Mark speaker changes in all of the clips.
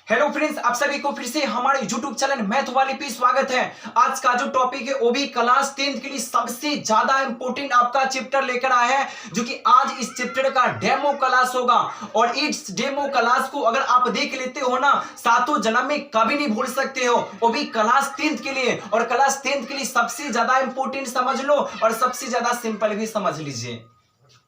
Speaker 1: Hello friends, आप सभी को फिर से हमारे YouTube चैनल मैथ वाले पे स्वागत है। आज का जो टॉपिक है वो भी क्लास 10th के लिए सबसे ज्यादा इंपॉर्टेंट आपका चैप्टर लेकर आया है, जो कि आज इस चैप्टर का डेमो क्लास होगा। और इस डेमो क्लास को अगर आप देख लेते हो ना, सातों जन्म में कभी नहीं भूल सकते हो, वो भी क्लास 10th के लिए। और क्लास 10th के लिए सबसे ज्यादा इंपॉर्टेंट समझ लो और सबसे ज्यादा सिंपल भी समझ लीजिए।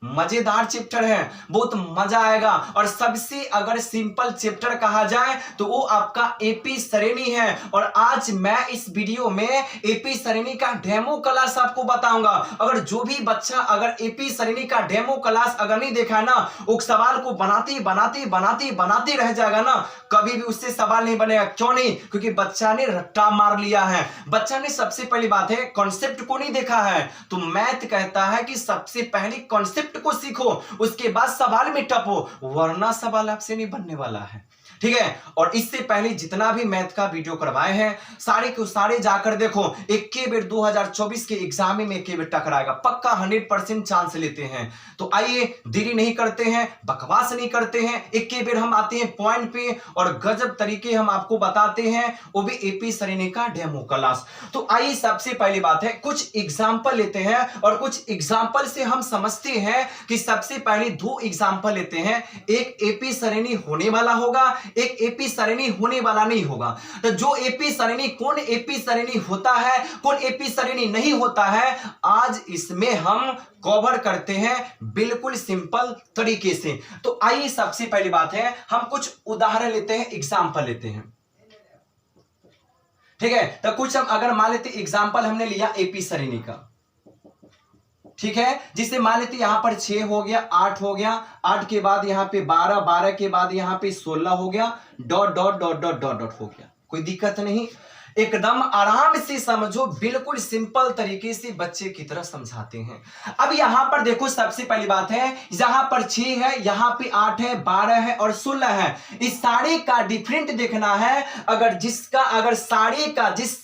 Speaker 1: मजेदार चैप्टर है, बहुत मजा आएगा। और सबसे अगर सिंपल चैप्टर कहा जाए तो वो आपका एपी श्रेणी है। और आज मैं इस वीडियो में एपी श्रेणी का डेमो क्लास आपको बताऊंगा। अगर जो भी बच्चा अगर एपी श्रेणी का डेमो क्लास अगर नहीं देखा है ना, वो सवाल को बनाते रह जाएगा ना, कभी भी उससे सवाल नहीं बनेगा। क्यों नहीं? क्योंकि बच्चा ने रट्टा मार लिया है। बच्चा ने सबसे पहली बात है कॉन्सेप्ट को नहीं देखा है। तो मैथ कहता है कि सबसे पहले कॉन्सेप्ट को सीखो, उसके बाद सवाल में टपो, वरना सवाल आपसे नहीं बनने वाला है। ठीक है। और इससे पहले जितना भी मैथ का वीडियो करवाए हैं सारे को सारे जाकर देखो। एक के बेर 2024 के एग्जाम में एक के बेर टकराएगा, पक्का 100% चांस लेते हैं। तो आइए देरी नहीं करते हैं, बकवास नहीं करते हैं, एक के बेर हम आते हैं पॉइंट पे और गजब तरीके हम आपको बताते हैं, वो भी एपी श्रेणी का डेमो क्लास। तो आइए सबसे पहली बात है कुछ एग्जाम्पल लेते हैं और कुछ एग्जाम्पल से हम समझते हैं कि सबसे पहले दो एग्जाम्पल लेते हैं। एक एपी श्रेणी होने वाला होगा, एक एपी श्रेणी होने वाला नहीं होगा। तो जो एपी श्रेणी, कौन एपी श्रेणी होता है, कौन एपी श्रेणी नहीं होता है, आज इसमें हम कवर करते हैं बिल्कुल सिंपल तरीके से। तो आइए सबसे पहली बात है हम कुछ उदाहरण लेते हैं, एग्जाम्पल लेते हैं। ठीक है। तो कुछ हम अगर मान लेते एग्जाम्पल हमने लिया एपी श्रेणी का, ठीक है, जिसे मान लेते यहां पर 6 हो गया, 8 हो गया, 8 के बाद यहां पे 12, 12 के बाद यहां पे 16 हो गया, dot dot dot dot dot dot हो गया। कोई दिक्कत नहीं, एकदम आराम से समझो, बिल्कुल सिंपल तरीके से बच्चे की तरह समझाते हैं। अब यहां पर देखो सबसे पहली बात है, यहां पर 6 है, यहां पे 8 है, 12 है और 16 है। इस सारे का डिफरेंट देखना है। अगर जिसका अगर सारे का जिस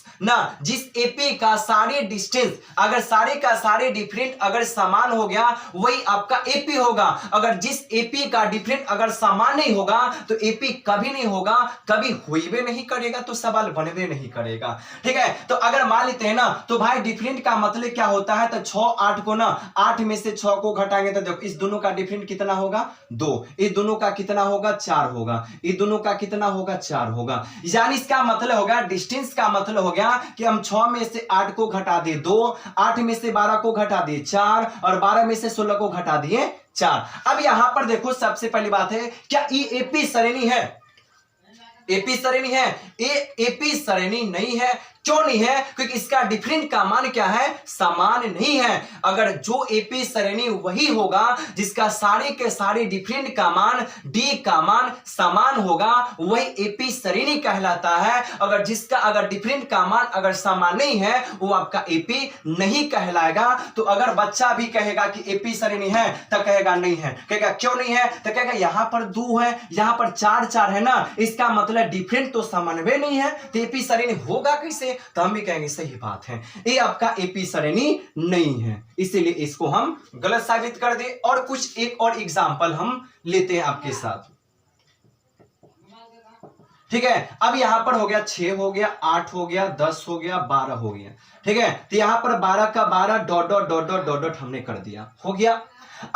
Speaker 1: एपी का सारे डिस्टेंस अगर सारे का सारे डिफरेंट अगर समान हो गया, वही आपका एपी होगा। अगर जिस एपी का डिफरेंट अगर समान नहीं होगा तो एपी कभी नहीं होगा, कभी हुई नहीं करेगा, तो सवाल बनवे नहीं करेगा। ठीक है। तो अगर मान लेते हैं ना, तो भाई डिफरेंट का मतलब क्या होता है, तो 6 8 को ना 8 में से 6 को घटाएंगे तो देखो इस दोनों का डिफरेंट कितना होगा, 2। इस दोनों का कितना होगा, 4 होगा। इस दोनों का कितना होगा, 4 होगा। यानी इसका मतलब होगा, डिस्टेंस का मतलब हो गया कि हम 6 में से 8 को घटा दिए 2, 8 में से 12 को घटा दिए 4 और 12 में से 16 को घटा दिए 4। अब यहां पर देखो सबसे पहली बात है, क्या ये एपी श्रेणी है? एपी श्रेणी है? ये एपी श्रेणी नहीं है। क्यों नहीं है? क्योंकि इसका डिफरेंट का मान क्या है, समान नहीं है। अगर जो एपी श्रेणी वही होगा जिसका सारे के सारे डिफरेंट का मान डी का मान समान होगा, वही एपी श्रेणी कहलाता है। अगर जिसका अगर डिफरेंट का मान अगर समान नहीं है, वो आपका एपी नहीं कहलाएगा। तो अगर बच्चा भी कहेगा कि एपी श्रेणी है तो कहेगा नहीं है। कहेगा क्यों नहीं है, तो कहेगा यहां पर 2 है, यहां पर 4 4 है ना, इसका मतलब डिफरेंट तो समन्वय नहीं है, तो एपी श्रेणी होगा कैसे? तो हम भी कहेंगे सही बात है, ये आपका एपी श्रेणी नहीं है, इसीलिए इसको हम गलत साबित कर दे। और कुछ एक और एग्जांपल हम लेते हैं आपके साथ। ठीक है। अब यहां पर हो गया 6 हो गया, 8 हो गया, 10 हो गया, 12 हो गया। ठीक है। तो यहां पर 12 का 12 dot dot dot dot dot dot हमने कर दिया, हो गया।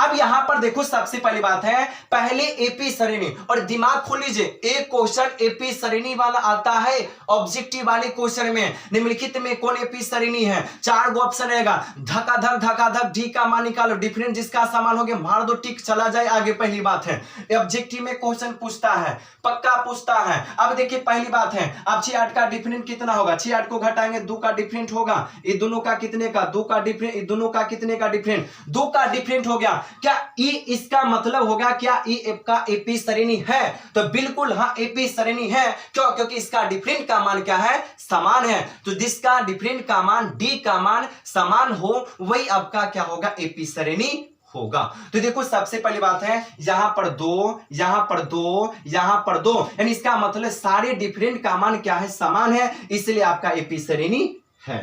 Speaker 1: अब यहां पर देखो सबसे पहली बात है, पहले एपी श्रेणी, और दिमाग खोल लीजिए, एक क्वेश्चन एपी श्रेणी वाला आता है ऑब्जेक्टिव वाले क्वेश्चन में, निम्नलिखित में कौन एपी श्रेणी है? 4 गो ऑप्शन रहेगा, धका धक डी का मान निकालो, डिफरेंट जिसका समान हो गया मार दो, टिक, चला जाए आगे। पहली बात है ऑब्जेक्टिव में क्वेश्चन पूछता है, पक्का पूछता है। अब देखिए पहली बात है, अब 6 8 का डिफरेंट कितना होगा, 6 8 को घटाएंगे 2 का डिफरेंट होगा, ये दोनों का कितने का, 2 का डिफरेंट, ये दोनों का कितने का डिफरेंट, 2 का डिफरेंट हो गया। क्या ई इसका मतलब होगा, क्या ई का एपी श्रेणी है? तो बिल्कुल हाँ, एपी श्रेणी है। क्यों? क्योंकि इसका डिफरेंट का मान क्या है, समान है। तो जिसका डिफरेंट का मान डी का मान समान हो, वही आपका क्या होगा, एपी श्रेणी होगा। तो देखो सबसे पहली बात है, यहां पर 2, यहां पर 2, यहां पर 2, यानी इसका मतलब सारे डिफरेंट का मान क्या है, समान है, इसलिए आपका एपी श्रेणी है।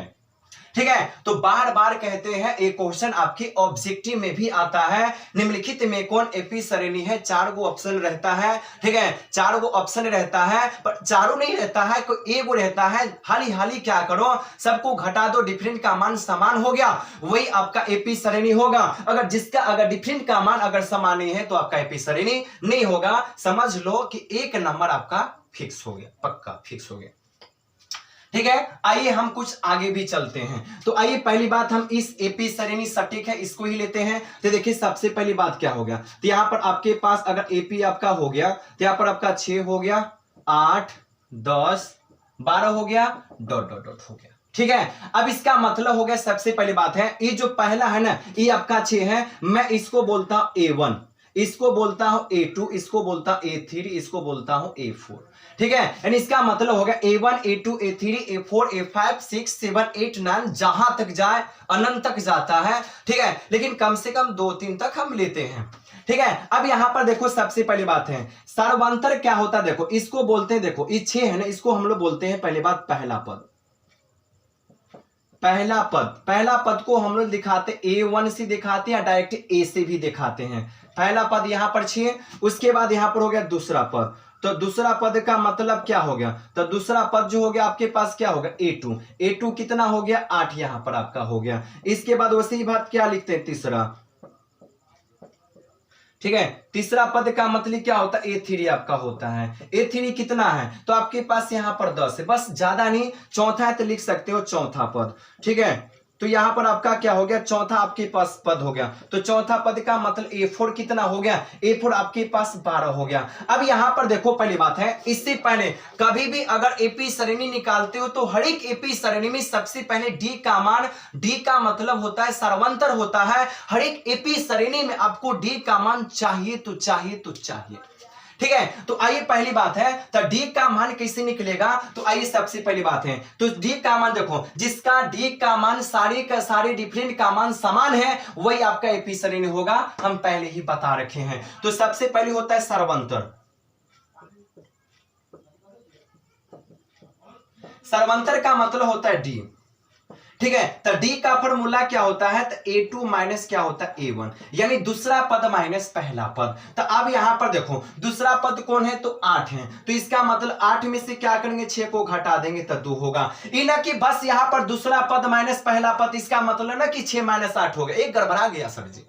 Speaker 1: ठीक है। तो बार बार कहते हैं एक क्वेश्चन आपके ऑब्जेक्टिव में भी आता है, निम्नलिखित में कौन एपी श्रेणी है। 4 गो ऑप्शन रहता है, ठीक है, 4 गो ऑप्शन रहता है, पर चारों नहीं रहता है, कोई एक गो रहता है। हाली हाली क्या करो, सबको घटा दो, डिफरेंट का मान समान हो गया, वही आपका एपी श्रेणी होगा। अगर डिफरेंट का मान अगर समान नहीं है तो आपका एपी श्रेणी नहीं होगा। समझ लो कि 1 नंबर आपका फिक्स हो गया, पक्का फिक्स हो गया। ठीक है, आइए हम कुछ आगे भी चलते हैं। तो आइए पहली बात हम इस एपी श्रेणी सटीक है इसको ही लेते हैं। तो देखिए सबसे पहली बात क्या हो गया, तो यहां पर आपके पास अगर एपी आपका हो गया तो यहां पर आपका 6 हो गया, 8 10 12 हो गया, डॉट डॉट डॉट हो गया। ठीक है, अब इसका मतलब हो गया, सबसे पहली बात है ये जो पहला है ना, ये आपका 6 है, मैं इसको बोलता हूं A1, इसको बोलता हूं A2, इसको बोलता हूं A3, इसको बोलता हूं A4। ठीक है, यानी इसका मतलब हो गया A1 A2 A3 A4 A5 6 7 8 9, जहां तक जाए अनंत तक जाता है। ठीक है, लेकिन कम से कम 2-3 तक हम लेते हैं। ठीक है, अब यहां पर देखो सबसे पहली बात है सर्वांतर क्या होता है, देखो इसको बोलते हैं, देखो ये 6 है ना, इसको हम लोग बोलते हैं पहली बात पहला पद। पहला पद को हम लोग दिखाते A1 से दिखाते हैं या डायरेक्ट A से भी दिखाते हैं। पहला पद यहां पर 6, उसके बाद यहां पर हो गया दूसरा पद। तो दूसरा पद का मतलब क्या हो गया, तो दूसरा पद जो हो गया आपके पास क्या होगा A2, A2 कितना हो गया 8 यहां पर आपका हो गया। इसके बाद वैसी बात क्या लिखते हैं तीसरा। ठीक है, तीसरा पद का मतलब क्या होता है A3 आपका होता है। A3 कितना है, तो आपके पास यहां पर 10 है, बस ज्यादा नहीं, चौथा है तो लिख सकते हो चौथा पद। ठीक है, तो यहां पर आपका क्या हो गया, चौथा आपके पास पद हो गया। तो चौथा पद का मतलब A4 कितना हो गया, A4 आपके पास 12 हो गया। अब यहां पर देखो पहली बात है, इससे पहले कभी भी अगर एपी श्रेणी निकालते हो तो हर एक एपी श्रेणी में सबसे पहले डी का मान, डी का मतलब होता है सर्वांतर होता है। हर एक एपी श्रेणी में आपको डी का मान चाहिए तो चाहिए तो चाहिए। ठीक है, तो आइए पहली बात है, तो डी का मान कैसे निकलेगा, तो आइए सबसे पहली बात है, तो डी का मान देखो, जिसका डी का मान सारे का सारे डिफरेंट का मान समान है वही आपका एपी श्रेणी होगा, हम पहले ही बता रखे हैं। तो सबसे पहले होता है सर्वांतर। सर्वांतर का मतलब होता है डी। ठीक है, तो डी का फॉर्मूला क्या होता है, तो A2 माइनस क्या होता है A1, यानी दूसरा पद माइनस पहला पद। तो अब यहां पर देखो दूसरा पद कौन है, तो 8 है, तो इसका मतलब 8 में से क्या करेंगे 6 को घटा देंगे तो 2 होगा। ये ना कि बस यहां पर दूसरा पद माइनस पहला पद, इसका मतलब ना कि 6 - 8 हो गया, एक गड़बड़ा गया सर जी,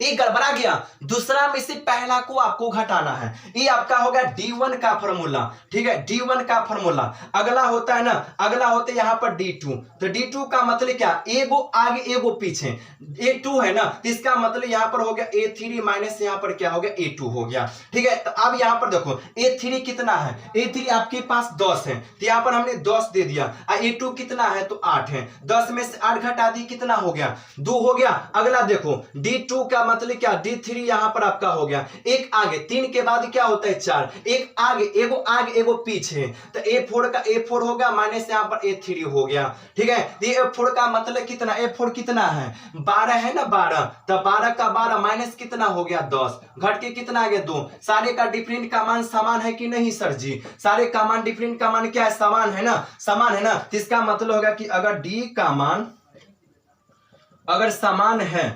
Speaker 1: एक गड़बड़ा गया। दूसरा में से पहला को आपको घटाना है, ये आपका होगा D1 का फॉर्मूला। ठीक है, D1 का फॉर्मूला। अगला होता है ना, अगला होता है यहां पर D2, तो D2 का मतलब क्या, एगो आगे एगो पीछे, A2 है ना, तो इसका मतलब यहां पर हो गया A3 माइनस यहां पर क्या हो गया A2 हो गया। ठीक है, तो अब यहां पर देखो A3 कितना है, A3 आपके पास 10 है, तो यहां पर हमने 10 दे दिया। A2 कितना है, तो 8 है, 10 में से 8 घटा दी कितना हो गया, 2 हो गया। अगला देखो D2 का मतलब क्या, D3 यहां पर आपका हो गया, एक आगे 3 के बाद क्या होता है 4, एक आगे एगो पीछे, तो A4 का A4 हो गया माइनस यहां पर A3 हो गया। ठीक है, ये A4 का मतलब कितना, A4 कितना है 12 है ना, 12, तो 12 का 12 माइनस कितना हो गया 10, घट के कितना आ गया 2। सारे का डिफरेंट का मान समान है कि नहीं सर जी, सारे का मान डिफरेंट का मान क्या है, समान है ना, समान है ना, तो इसका मतलब होगा कि अगर डी का मान अगर समान है,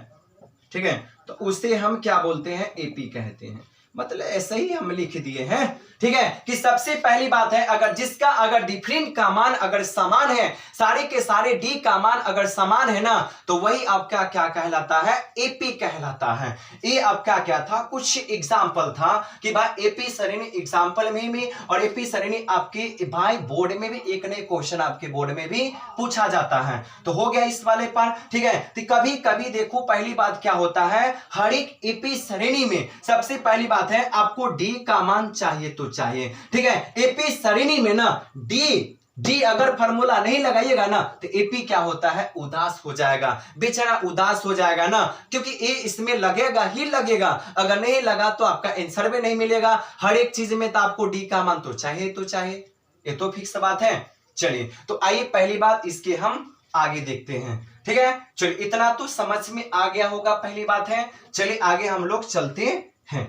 Speaker 1: ठीक है, तो उसे हम क्या बोलते हैं, एपी कहते हैं। मतलब ऐसे ही हम लिख दिए हैं। ठीक है, कि सबसे पहली बात है अगर जिसका अगर डिफरेंट का मान अगर समान है, सारे के सारे डी का मान अगर समान है ना, तो वही आपका क्या कहलाता है, एपी कहलाता है। ये आपका क्या था, कुछ एग्जाम्पल था कि भाई एपी श्रेणी एग्जाम्पल में भी, और एपी श्रेणी आपके भाई बोर्ड में भी एक नए क्वेश्चन आपके बोर्ड में भी पूछा जाता है। तो हो गया इस वाले पर। ठीक है, तो कभी कभी देखो पहली बात क्या होता है, हर एक एपी श्रेणी में सबसे पहली बात है आपको डी का मान चाहिए तो चाहिए। ठीक है, एपी श्रेणी में ना डी अगर फॉर्मूला नहीं लगाइएगा ना तो एपी क्या होता है, उदास हो जाएगा, बेचारा उदास हो जाएगा ना, क्योंकि ए इसमें लगेगा ही लगेगा, अगर नहीं लगा तो आपका आंसर भी नहीं मिलेगा। हर एक चीज में तो आपको डी का मान तो चाहिए तो चाहिए, ये तो फिक्स बात है। चलिए, तो आइए पहली बात इसके हम आगे देखते हैं। ठीक है, चलिए इतना तो समझ में आ गया होगा, पहली बात है। चलिए आगे हम लोग चलते हैं,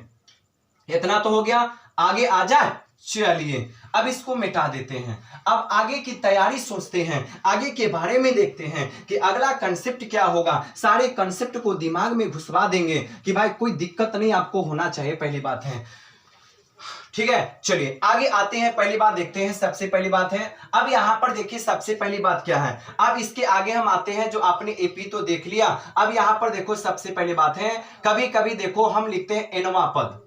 Speaker 1: इतना तो हो गया, आगे आ जाए चलिए अब इसको मिटा देते हैं। अब आगे की तैयारी सोचते हैं, आगे के बारे में देखते हैं कि अगला कंसेप्ट क्या होगा। सारे कंसेप्ट को दिमाग में घुसवा देंगे कि भाई कोई दिक्कत नहीं आपको होना चाहिए, पहली बात है। ठीक है, चलिए आगे आते हैं। पहली बात देखते हैं, सबसे पहली बात है, अब यहां पर देखिए सबसे पहली बात क्या है। अब इसके आगे हम आते हैं, जो आपने एपी तो देख लिया। अब यहां पर देखो सबसे पहली बात है, कभी कभी देखो हम लिखते हैं एनवा पद।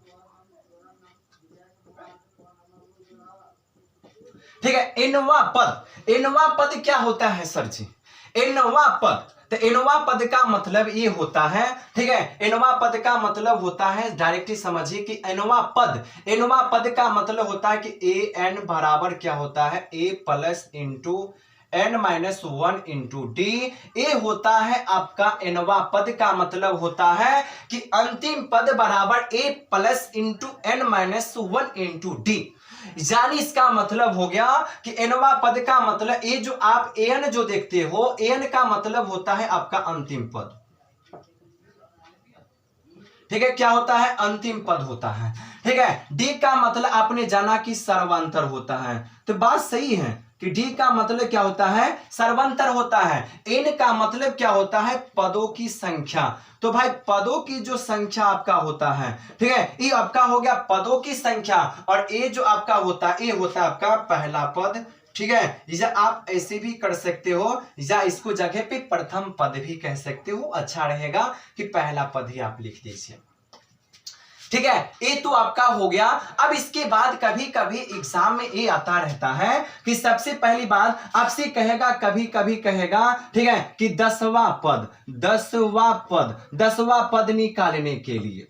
Speaker 1: ठीक है, एनवा पद। एनवा पद क्या होता है सर जी? एनवा पद, तो एनवा पद का मतलब ये होता है, ठीक है, एनवा पद का मतलब होता है, डायरेक्टली समझिए कि एनवा पद, एनवा पद का मतलब होता है कि ए एन बराबर क्या होता है, A plus into N minus 1 into D. A होता है आपका एनवा पद का मतलब होता है कि अंतिम पद बराबर A plus into N minus 1 into D. यानी इसका मतलब हो गया कि एनवा पद का मतलब ये जो आप एन जो देखते हो, एन का मतलब होता है आपका अंतिम पद। ठीक है, क्या होता है? अंतिम पद होता है। ठीक है, डी का मतलब आपने जाना कि सर्वांतर होता है, तो बात सही है कि डी का मतलब क्या होता है? सर्वांतर होता है। एन का मतलब क्या होता है? पदों की संख्या। तो भाई पदों की जो संख्या आपका होता है, ठीक है, ये आपका हो गया पदों की संख्या, और ए जो आपका होता है, ये होता है आपका पहला पद। ठीक है, या आप ऐसे भी कर सकते हो, या इसको जगह पे प्रथम पद भी कह सकते हो, अच्छा रहेगा कि पहला पद ही आप लिख दीजिए। ठीक है, ये तो आपका हो गया। अब इसके बाद कभी कभी एग्जाम में ये आता रहता है कि सबसे पहली बात आपसे कहेगा, कभी कभी कहेगा, ठीक है, कि 10वां पद, 10वां पद, 10वां पद निकालने के लिए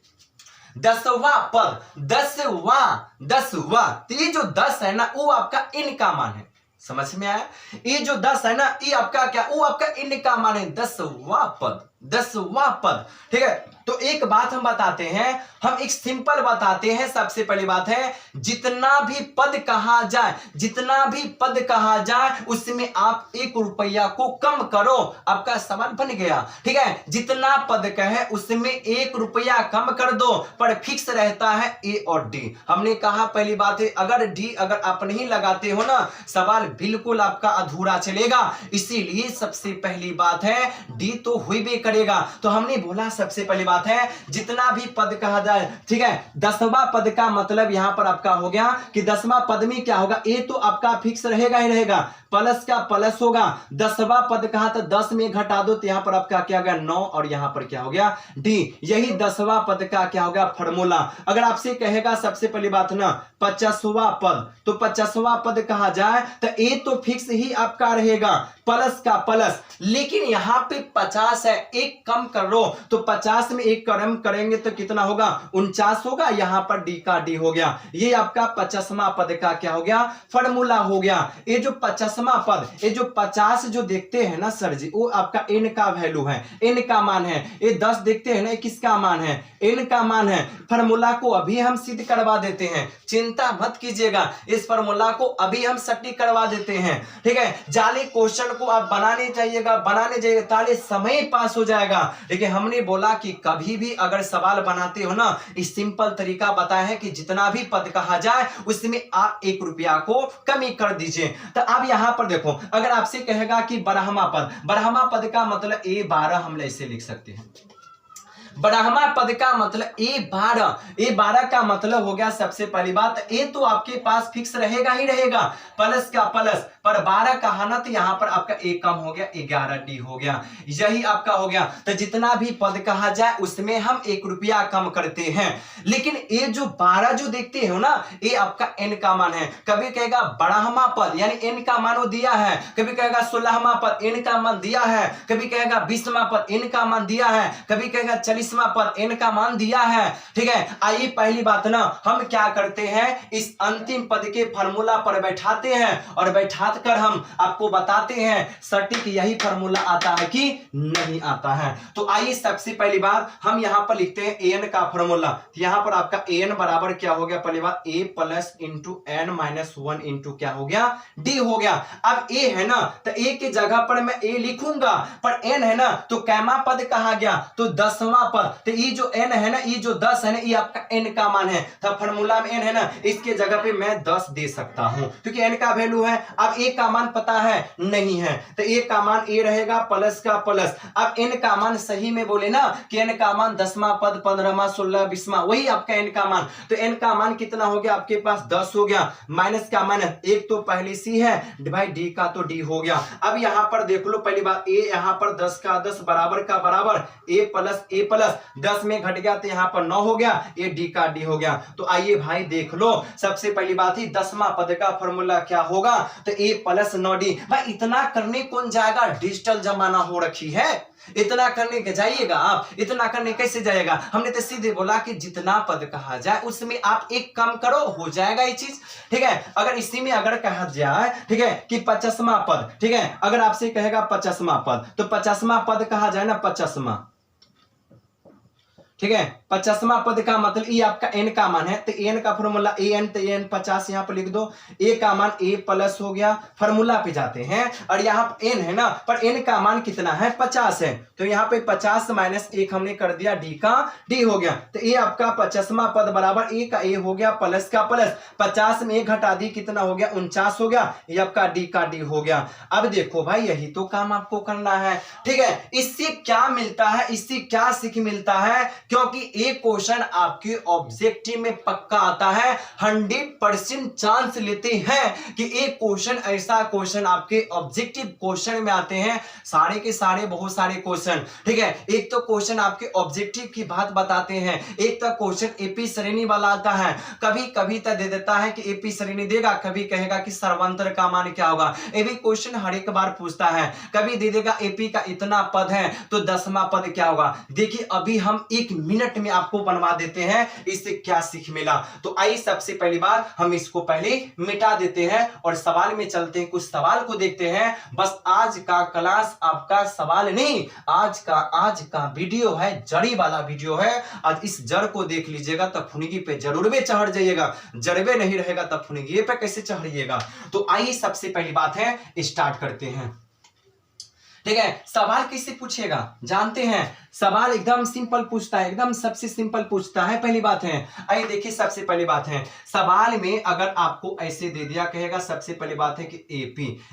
Speaker 1: 10वां पद, 10वां, तो ये जो 10 है ना, वो आपका इन का मान है। समझ में आया? ये जो 10 है ना, ये आपका क्या, वो आपका इन का मान है, 10वां पद, 10वां पद। ठीक है, तो एक बात हम बताते हैं, हम एक सिंपल बताते हैं। सबसे पहली बात है, जितना भी पद कहा जाए, जितना भी पद कहा जाए, उसमें आप 1 रुपया को कम करो, आपका सवाल बन गया। ठीक है, जितना पद कहे उसमें 1 रुपया कम कर दो, पर फिक्स रहता है ए और डी। हमने कहा पहली बात है, अगर डी अगर आप नहीं लगाते हो ना, सवाल बिल्कुल आपका अधूरा चलेगा। इसीलिए सबसे पहली बात है, डी तो हुई भी करेगा। तो हमने बोला सबसे पहली बात है, जितना भी पद कहा जाए, ठीक है, 10वां पद का मतलब यहां पर आपका हो गया कि 10वां पद में क्या होगा, ए तो आपका फिक्स रहेगा ही रहेगा, प्लस का प्लस होगा। 10वां पद कहा तो 10 में घटा दो, तो यहां पर आपका क्या हो गया 9, और यहां पर क्या हो गया डी। यही 10वां पद का क्या हो गया फॉर्मूला। अगर आपसे कहेगा सबसे पहली बात ना 50वां पद, तो 50वां पद कहा जाए तो ए तो फिक्स ही आपका रहेगा, प्लस का प्लस, लेकिन यहां पे 50 है, एक कम कर लो, तो 50 में एक कम करेंगे तो कितना होगा 49 होगा, यहां पर डी का डी हो गया। ये आपका 50वां पद का क्या हो गया फॉर्मूला हो गया। ये जो 50वां पद, ये जो 50 जो देखते हैं ना सर जी, वो आपका एन का वैल्यू है, एन का मान है। ये 10 देखते हैं ना, किसका मान है, एन का मान है। फॉर्मूला को अभी हम सिद्ध करवा देते हैं, चिंता मत कीजिएगा, इस फॉर्मूला को अभी हम सटीक करवा देते हैं। ठीक है, जाली क्वेश्चन को आप बनाने जाइएगा ताले समय पास हो जाएगा। लेकिन हमने बोला कि कभी भी अगर सवाल बनाते हो ना, इस सिंपल तरीका बताया है कि जितना भी पद कहा जाए उसमें आप 1 रुपया को कमी कर दीजिए। तो अब यहां पर देखो, अगर आपसे कहेगा कि 12वां पद का मतलब A12 हम ऐसे लिख सकते हैं। 12वां पद का मतलब A12 का मतलब हो गया सबसे पहली बात, ए तो आपके पास फिक्स रहेगा ही रहेगा, प्लस का प्लस, पर 12 का है ना, तो यहां पर आपका ए कम हो गया, 11 डी हो गया। यही आपका हो गया। तो जितना भी पद कहा जाए उसमें हम 1 रुपया कम करते हैं। लेकिन ये जो 12 जो देखते हो ना, ये आपका एन का मान है। कभी कहेगा 12वां पद यानी एन का मान वो दिया है, कभी कहेगा 16वां पद एन का मान दिया है, कभी कहेगा 20वां पद एन का मान दिया है, कभी कहेगा 40वां पद एन का मान दिया है। ठीक है, आइए पहली बात ना, हम क्या करते हैं, इस अंतिम पद के फार्मूला पर बैठाते हैं, और बैठा कर हम आपको बताते हैं सटीक यही फार्मूला आता है कि नहीं आता है। तो आइए सबसे पहली बार हम यहां पर लिखते हैं एन का फार्मूला। यहां पर आपका एन बराबर क्या हो गया, पहली बार A plus into N minus 1 into क्या हो गया डी हो गया। अब ए है ना, तो ए के जगह पर मैं ए लिखूंगा, पर एन है ना, तो कैमा पद कहा गया, तो 10वां पद, तो ये जो n है ना, ये जो 10 है ना, ये आपका n का मान है, तो फॉर्मूला में n है ना, इसके जगह पे मैं 10 दे सकता हूं क्योंकि n का वैल्यू है। अब a का मान पता है नहीं है, तो a का मान a रहेगा प्लस का प्लस। अब n का मान सही में बोले ना कि n का मान 10वां पद, 15वां, 16, 20वां, वही आपका n का मान। तो n का मान कितना हो गया आपके पास 10 हो गया, माइनस का मान एक तो पहले सी है, भाई d का तो d हो गया। अब यहां पर देख लो पहली बात, a यहां पर 10 का 10 बराबर का बराबर a प्लस 10 में घट गया तो यहां पर 9 हो गया, ये d का d हो गया। तो आइए भाई देख लो, सबसे पहली बात ही 10वां पद का फॉर्मूला क्या होगा, तो a प्लस 9d। भाई इतना करने कौन जाएगा, डिजिटल जमाना हो रखी है, इतना करने के जाइएगा आप, इतना करने कैसे जाएगा। हमने तो सीधे बोला कि जितना पद कहा जाए उसमें आप एक कम करो, हो जाएगा ये चीज, ठीक है। अगर इसी में अगर कहा जाए, ठीक है, कि 50वां पद, ठीक है, अगर आपसे कहेगा 50वां पद, तो 50वां पद कहा जाए ना 50वां, ठीक है, 50वां पद का मतलब ये आपका n का मान है, तो n का फॉर्मूला an, तो n 50 यहां पर लिख दो, a का मान a प्लस हो गया, फॉर्मूला पे जाते हैं और यहां n है ना, पर n का मान कितना है 50 है, तो यहां पे 50 माइनस 1 हमने कर दिया, d का d हो गया। तो ये आपका 50वां पद बराबर a का a हो गया प्लस का प्लस, 50 में 1 घटा दी कितना हो गया 49 हो गया, ये आपका d का d हो गया। अब देखो भाई यही तो काम आपको करना है, ठीक है। इससे क्या मिलता है, इससे क्या सीख मिलता है, क्योंकि एक क्वेश्चन आपके ऑब्जेक्टिव में पक्का आता है, 100% चांस लेते हैं कि एक क्वेश्चन ऐसा क्वेश्चन आपके ऑब्जेक्टिव क्वेश्चन में आते हैं, सारे के सारे बहुत सारे क्वेश्चन, ठीक है। एक तो क्वेश्चन आपके ऑब्जेक्टिव की बात बताते हैं, एक तो क्वेश्चन एपी श्रेणी वाला आता है, कभी कभी तो दे देता है कि एपी श्रेणी देगा, कभी कहेगा कि सर्वांतर का मान क्या होगा, ये भी क्वेश्चन हर एक बार पूछता है, कभी दे देगा एपी का इतना पद है तो 10वां पद क्या होगा। देखिए अभी हम 1 मिनट में आपको बनवा देते हैं, इससे क्या सीख मिला। तो आइए सबसे पहली बार हम इसको पहले मिटा देते हैं और सवाल में चलते हैं, कुछ सवाल को देखते हैं। बस आज का क्लास आपका सवाल नहीं, आज का वीडियो है जड़ी वाला वीडियो है। आज इस जड़ को देख लीजिएगा तब फुनगी पे जरूर में चढ़ जाइएगा, जड़बे नहीं रहेगा तब फुनगी पे कैसे चढ़िएगा। तो आइए सबसे पहली बात है स्टार्ट करते हैं, ठीक है। सवाल किससे पूछेगा जानते हैं, सवाल एकदम सिंपल पूछता है, एकदम सबसे सिंपल पूछता है। पहली बात है, आइए देखिए सबसे पहली बात है, सवाल में अगर आपको ऐसे दे दिया, कहेगा सबसे पहली बात है कि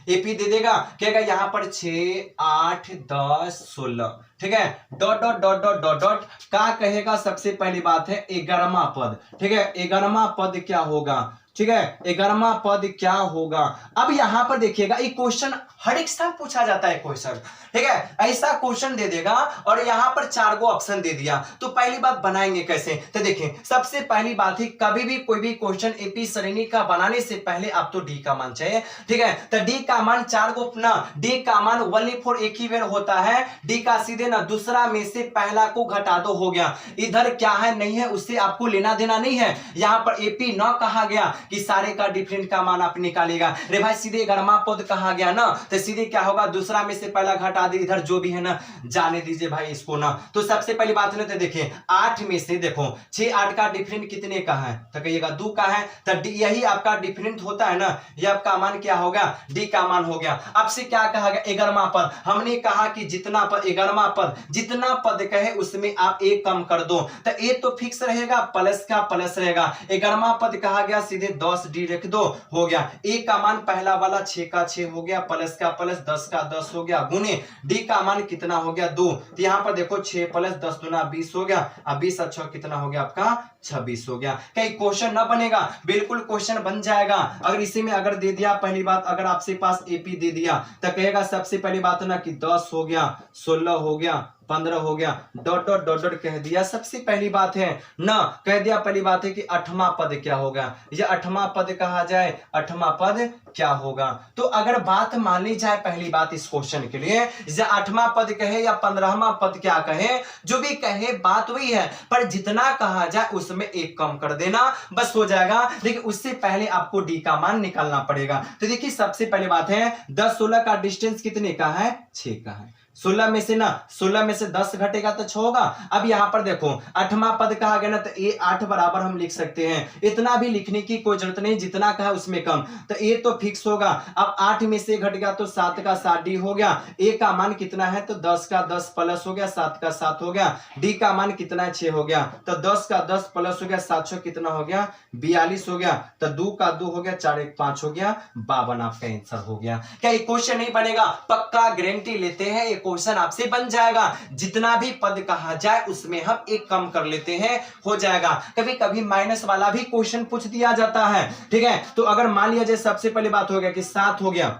Speaker 1: एपी दे देगा, कहेगा यहां पर 6, 8, 10, 16, ठीक है, dot dot dot dot dot dot का कहेगा सबसे पहली बात है 11वां पद, ठीक है, 11वां पद क्या होगा, ठीक है, 11वां पद क्या होगा। अब यहां पर देखिएगा ये क्वेश्चन हर एक साल पूछा जाता है क्वेश्चन, ठीक है, ऐसा क्वेश्चन दे देगा और यहां पर 4 गो ऑप्शन दे दिया, तो पहली बात बनाएंगे कैसे। तो देखें सबसे पहली बात है, कभी भी कोई भी क्वेश्चन एपी श्रेणी का बनाने से पहले आप तो डी का मान चाहिए, ठीक है। तो डी का मान 4 गो ना, डी का मान ओनली फॉर एक ही बार होता है, डी का सीधे ना दूसरा में से पहला को घटा दो, हो गया। इधर क्या है नहीं है उससे आपको लेना देना नहीं है, यहां पर एपी न कहा गया कि सारे का डिफरेंट का मान आप निकालेगा, रे भाई सीधे 11वां पद कहा गया ना, तो सीधे क्या होगा दूसरा में से पहला घटा दे, इधर जो भी है ना जाने दीजिए भाई इसको ना। तो सबसे पहली बात है तो देखिए 8 में से देखो 6, 8 का डिफरेंट कितने का है, तो कहिएगा 2 का है, तो यही आपका डिफरेंट होता है ना, ये आपका मान क्या होगा डी का मान हो गया। अब से क्या कहा गया 11वां पद, हमने कहा कि जितना पद 11वां पद जितना पद कहे उसमें आप एक कम कर दो, तो ए तो फिक्स रहेगा प्लस का प्लस रहेगा, 11वां पद कहा गया सीधे 10 डी रख दो, हो गया। ए का मान पहला वाला 6 का 6 हो गया, प्लस का प्लस 10 का 10 हो गया, गुने डी का मान कितना हो गया 2, तो यहां पर देखो 6 प्लस 10 दूना 20 हो गया, अब 20 अच्छा कितना हो गया आपका 26 हो गया। कहीं क्वेश्चन ना बनेगा, बिल्कुल क्वेश्चन बन जाएगा। अगर इसी में अगर दे दिया, पहली बात अगर आपसे पास एपी दे दिया तो कहेगा सबसे पहली बात ना कि 10 हो गया, 16 हो गया, 15 हो गया, डॉट डॉट डॉट डॉट कह दिया। सबसे पहली बात है ना, कह दिया पहली बात है कि 8वां पद क्या होगा, ये 8वां पद कहा जाए 8वां पद क्या होगा। तो अगर बात मान ली जाए पहली बात इस क्वेश्चन के लिए, या 8वां पद कहे या 15वां पद क्या कहे, जो भी कहे बात वही है, पर जितना कहा जाए उसमें एक कम कर देना बस हो जाएगा। लेकिन उससे पहले आपको डी का मान निकालना पड़ेगा। तो देखिए सबसे पहले बात है 10, 16 का डिस्टेंस कितने का है 6 का है, 16 में से ना 16 में से 10 घटेगा तो 6 होगा। अब यहां पर देखो 8वां पद कहा गया ना, तो ए 8 बराबर हम लिख सकते हैं। इतना भी लिखने की कोई जरूरत नहीं, जितना कहा उसमें कम, तो ए तो फिक्स होगा। अब 8 में से घट गया तो 7 का 7 डी हो गया। ए का मान कितना है, तो 10 का 10 प्लस हो गया, 7 का 7 हो गया। डी का मान कितना है, 6 हो गया, तो 10 का 10 प्लस हो गया, 700 कितना हो गया, 42 हो गया। तो 2 का 2 हो गया, 4 1 5 हो गया, 52 आपका आंसर हो गया। क्या ये क्वेश्चन नहीं बनेगा? पक्का गारंटी लेते हैं ये क्वेश्चन आपसे बन जाएगा। जितना भी पद कहा जाए उसमें हम एक कम कर लेते हैं, हो जाएगा। कभी कभी माइनस वाला भी क्वेश्चन पूछ दिया जाता है, ठीक है। तो अगर मान लिया जाए सबसे पहली बात हो गया कि 7 हो गया,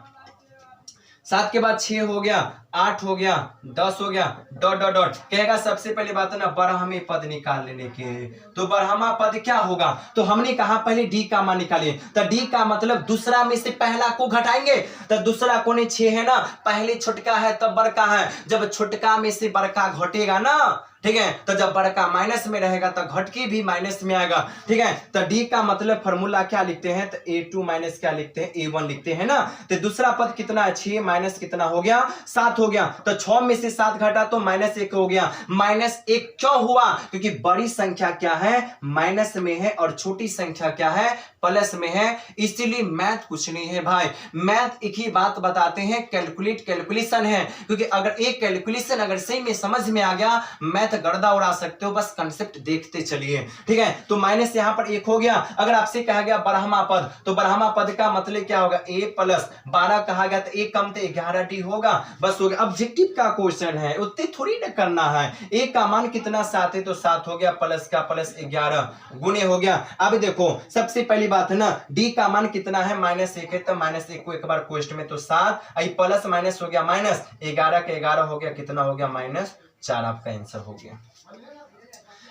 Speaker 1: 7 के बाद 6 हो गया, 8 हो गया, 10 हो गया, डॉट डॉट डॉट कहेगा। सबसे पहले बात है ना बरहमी पद निकाल लेने के, तो बरहमा पद क्या होगा, तो हमने कहा पहले डी का मान निकालिए। तो डी का मतलब दूसरा में से पहला को घटाएंगे, तो दूसरा को नहीं 6 है ना, पहले छोटका है तब बड़का है। जब छोटका में से बड़का घटेगा ना, ठीक है, तो जब बड़का माइनस में रहेगा तो घटकी भी माइनस में आएगा, ठीक है। तो डी का मतलब फॉर्मूला क्या लिखते हैं, तो a2 माइनस क्या लिखते हैं, a1 लिखते हैं ना। तो दूसरा पद कितना है, 6 माइनस कितना हो गया, 7 हो गया। तो 6 में से 7 घटा तो -1 हो गया। -1 क्यों हुआ, क्योंकि बड़ी संख्या क्या है, माइनस में है, और छोटी संख्या क्या है, प्लस में है। इसीलिए मैथ कुछ नहीं है भाई, मैथ एक ही बात बताते हैं, कैलकुलेशन है। क्योंकि अगर एक कैलकुलेशन अगर सही में समझ में आ गया, मैथ गर्दा उड़ा सकते हो, बस कंसेप्ट देखते चलिए, ठीक है। तो माइनस यहां पर 1 हो गया। अगर आपसे कहा गया बरहमा पद, तो बरहमा पद का मतलब क्या होगा, a प्लस 12 कहा गया तो 1 कम तो 11 डी होगा, बस हो गया। ऑब्जेक्टिव का क्वेश्चन है, उतने थोड़ी ना करना है। a का मान कितना 7 है, तो 7 हो गया, प्लस का प्लस 11 गुने हो गया। अब देखो सबसे पहली बात है ना, डी का मान कितना है, -1 है, तो -1 को एक बार क्वेश्चन में तो 7 आई प्लस माइनस हो गया माइनस, 11 का 11 हो गया, कितना हो गया, -4 आपका आंसर हो गया,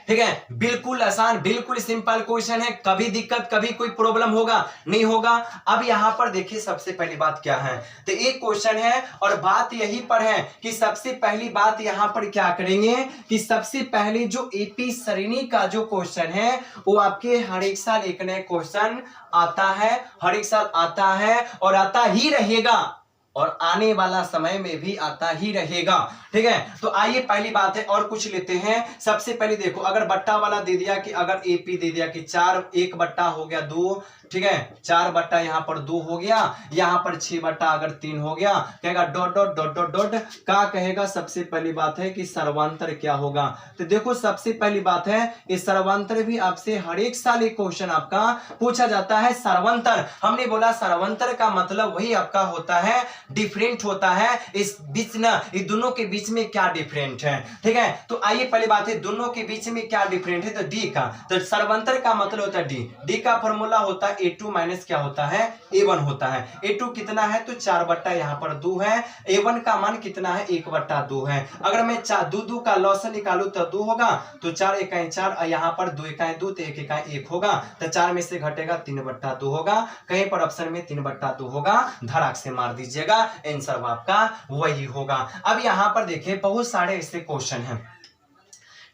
Speaker 1: ठीक है। बिल्कुल आसान, बिल्कुल सिंपल क्वेश्चन है, कभी दिक्कत कभी कोई प्रॉब्लम होगा नहीं होगा। अब यहां पर देखिए सबसे पहली बात क्या है, तो एक क्वेश्चन है और बात यही पर है कि सबसे पहली बात यहां पर क्या करेंगे कि सबसे पहले जो एपी श्रेणी का जो क्वेश्चन है वो आपके हर एक साल एक नया क्वेश्चन आता है, हर एक साल आता है और आता ही रहेगा, और आने वाला समय में भी आता ही रहेगा, ठीक है। तो आइए पहली बात है और कुछ लेते हैं। सबसे पहले देखो, अगर बट्टा वाला दे दिया कि अगर एपी दे दिया कि 4 1 बट्टा हो गया 2, ठीक है, 4 बट्टा यहां पर 2 हो गया, यहां पर 6 बट्टा अगर 3 हो गया, कहेगा dot dot dot dot dot क्या कहेगा। सबसे पहली बात है कि सर्वांतर क्या होगा। तो देखो सबसे पहली बात है इस सर्वांतर भी आपसे हर एक साल एक क्वेश्चन आपका पूछा जाता है। सर्वांतर हमने बोला, सर्वांतर का मतलब वही आपका होता है, डिफरेंट होता है। इस बीच ना, इस दोनों के बीच में क्या डिफरेंट है, ठीक है। तो आइए पहली बात है दोनों के बीच में क्या डिफरेंट है, तो डी का, तो सर्वांतर का मतलब होता है डी, डी का फॉर्मूला होता है a2 माइनस क्या होता है, a1 होता है। a2 कितना है, तो 4 बट्टा यहाँ पर 2 है, a1 का मान कितना है, 1 बट्टा 2 है। अगर मैं 2 का लॉसन निकालू तो 2 होगा, तो 4 इकाई 4 और यहाँ पर 2 इकाई 2 तो 1 इकाई 1 होगा, तो 4 में से घटेगा 3 बट्टा 2 होगा। कहीं पर ऑप्शन में 3 बट्टा 2 होगा, धड़ाक से मार दीजिएगा, आंसर आपका वही होगा। अब यहाँ पर देखिए बहुत सारे ऐसे क्वेश्चन हैं,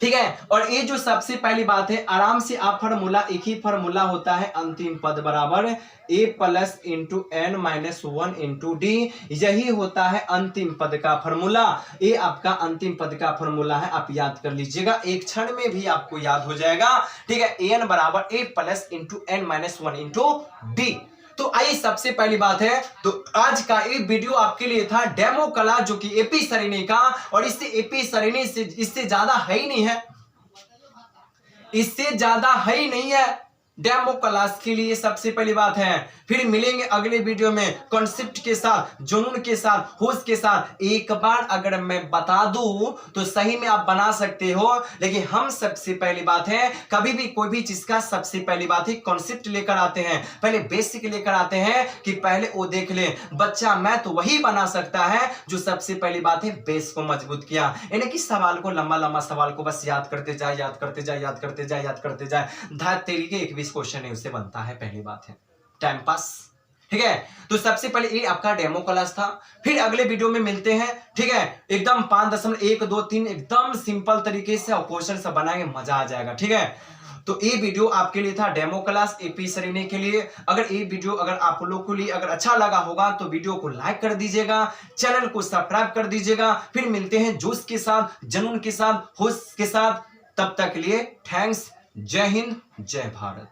Speaker 1: ठीक है। और ये जो सबसे पहली बात है, आराम से आप फॉर्मूला, एक ही फॉर्मूला होता है, अंतिम पद बराबर a plus into n minus 1 into D, यही होता है अंतिम पद का फॉर्मूला। ये आपका अंतिम पद का फॉर्मूला है, आप याद कर लीजिएगा, एक क्षण में भी आपको याद हो जाएगा, ठीक है। an बराबर a plus into n minus 1 into D. तो आइए सबसे पहली बात है, तो आज का ये वीडियो आपके लिए था डेमो क्लास, जो कि एपी श्रेणी का, और इससे एपी श्रेणी से इससे ज्यादा है ही नहीं है, इससे ज्यादा है ही नहीं है डेमो क्लास के लिए। सबसे पहली बात है, फिर मिलेंगे अगले वीडियो में कॉन्सेप्ट के साथ, जुनून के साथ, होश के साथ। एक बार अगर मैं बता दूं तो सही में आप बना सकते हो, लेकिन हम सबसे पहली बात है कभी भी कोई भी चीज का सबसे पहली बात है कॉन्सेप्ट लेकर आते हैं, पहले बेसिक लेकर आते हैं कि पहले वो देख ले। बच्चा मैथ तो वही बना सकता है जो सबसे पहली बात है बेस को मजबूत किया, यानी कि सवाल को, लंबा लंबा सवाल को बस याद करते जाए, याद करते जाए, याद करते जाए, याद करते जाए। धात तरीके 21 क्वेश्चन है उससे बनता है, पहली बात है टाइम पास, ठीक है। तो सबसे पहले ये आपका डेमो क्लास था, फिर अगले वीडियो में मिलते हैं, ठीक है। एकदम 5.1 2 3 एकदम सिंपल तरीके से क्वेश्चन सब बनाएंगे, मजा आ जाएगा, ठीक है। तो ये वीडियो आपके लिए था, डेमो क्लास एपी सरीने के लिए। अगर ये वीडियो अगर आप लोग को लिए अगर अच्छा लगा होगा तो वीडियो को लाइक कर दीजिएगा, चैनल को सब्सक्राइब कर दीजिएगा। फिर मिलते हैं जोश के साथ, जुनून के साथ, होश के साथ। तब तक के लिए थैंक्स। जय हिंद, जय भारत।